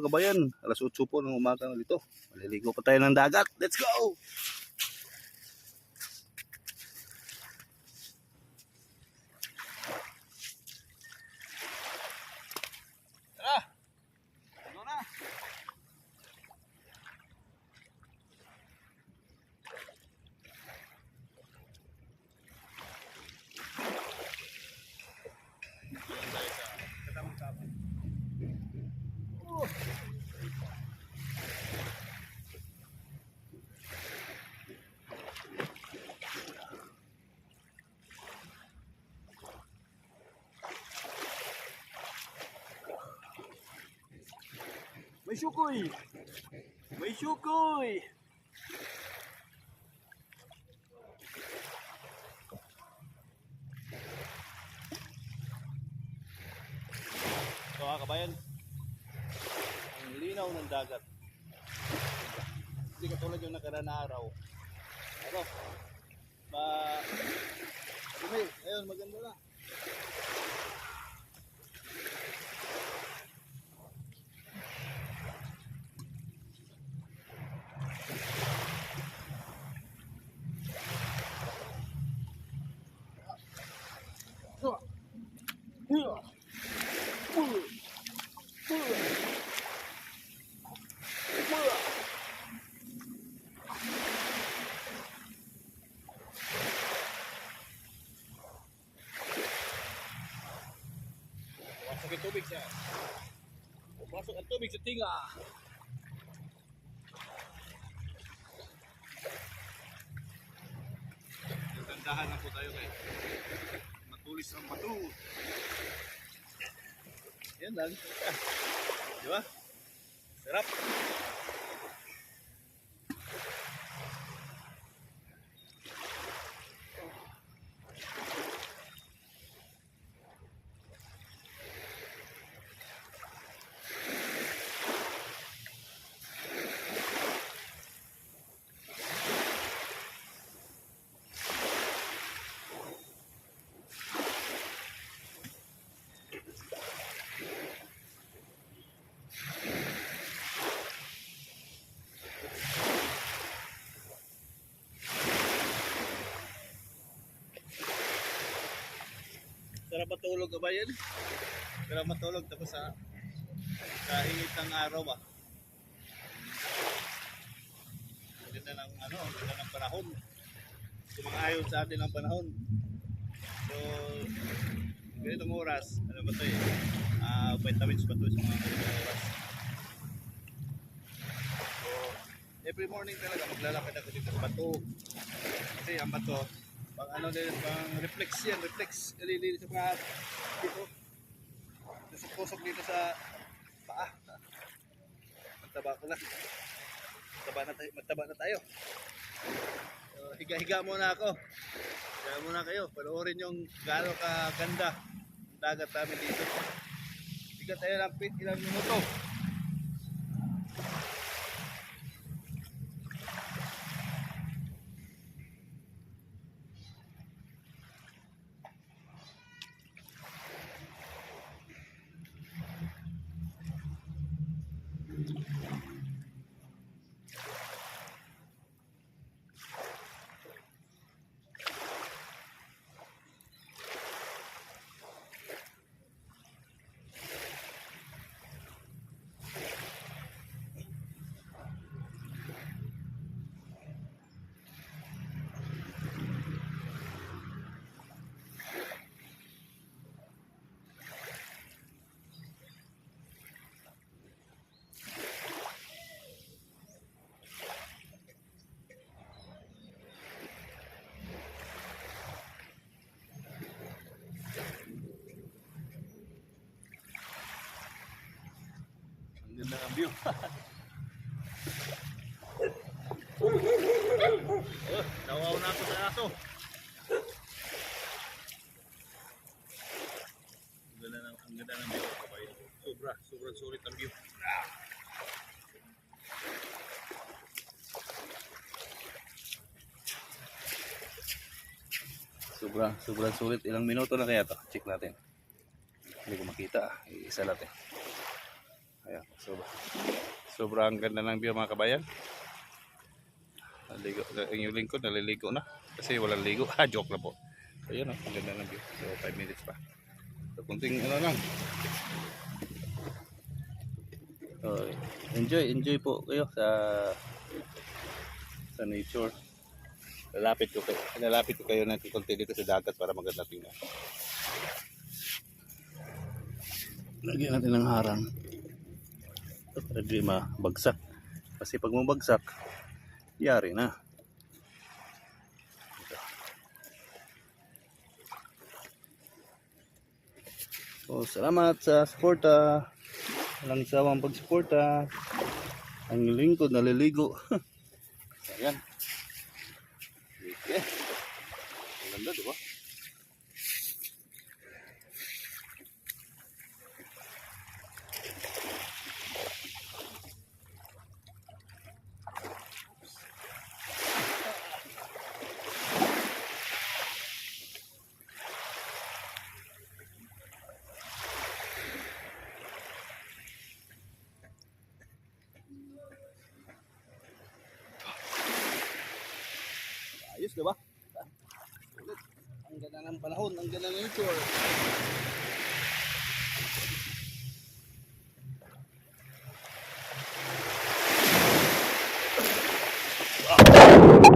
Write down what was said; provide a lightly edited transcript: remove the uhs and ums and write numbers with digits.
mga kabayan. Alas 8 po ng umaga dito. Maliligo pa tayo ng dagat. Let's go! Tara! Ano na? May syukoy! May syukoy! So mga kabayan, ang linaw ng dagat. Hindi katulad yung nakaraan na araw. Ano? Ayun, maganda na. Pasok ang tubig siya. Pasok ang tubig sa tinga. Gandahan na po tayo kay matulis ang bato. Yan lang. Di ba? Sarap. Sarap matulog ka ba yan? Sarap matulog tapos sa init ng araw ba? Ganda ng ganda ng panahon. Sumang-ayon sa atin ang panahon. So, ganitong oras, ano ba ito vitamins pa ito sa mga ganitong oras. So, every morning talaga maglalakad ako dito sa bato. Kasi ang bato, pang pang reflex yan, ililinis sa mga dito. Nasupusok dito sa paa. Magtaba ko na. Magtaba na tayo. So, higa-higa muna ako. Higa muna kayo. Panoorin yung gaano kaganda ang dagat namin dito. Higa tayo ng ilang minuto. Ang ganda ng view. Nawaw na ako sa aso. Ang ganda ng view. Sobrang sulit ang view. Sobrang sulit. Ilang minuto na kaya to? Check natin. Hindi ko makita. Isa natin. Ayan, sobrang ganda ng view mga kabayan. Naligo, yung lingkod naliligo na kasi walang ligo. Joke na po. Ayun, ang ganda ng view. So 5 minutes pa. So kunting ano lang. So, enjoy po kayo sa nature. Lalapit ko kayo ng konti dito sa dagat para maganda tingnan. Lagyan natin ng harang para di mabagsak. Kasi pag mabagsak, yari na. Ito. So, salamat sa suporta. Walang sawang pagsuporta. Ang lingkod naliligo. Ayan. Okay. Ang ganda, diba? Ayos, diba? Ulit. Ang ganda ng panahon, ang ganda ng nature. Wow.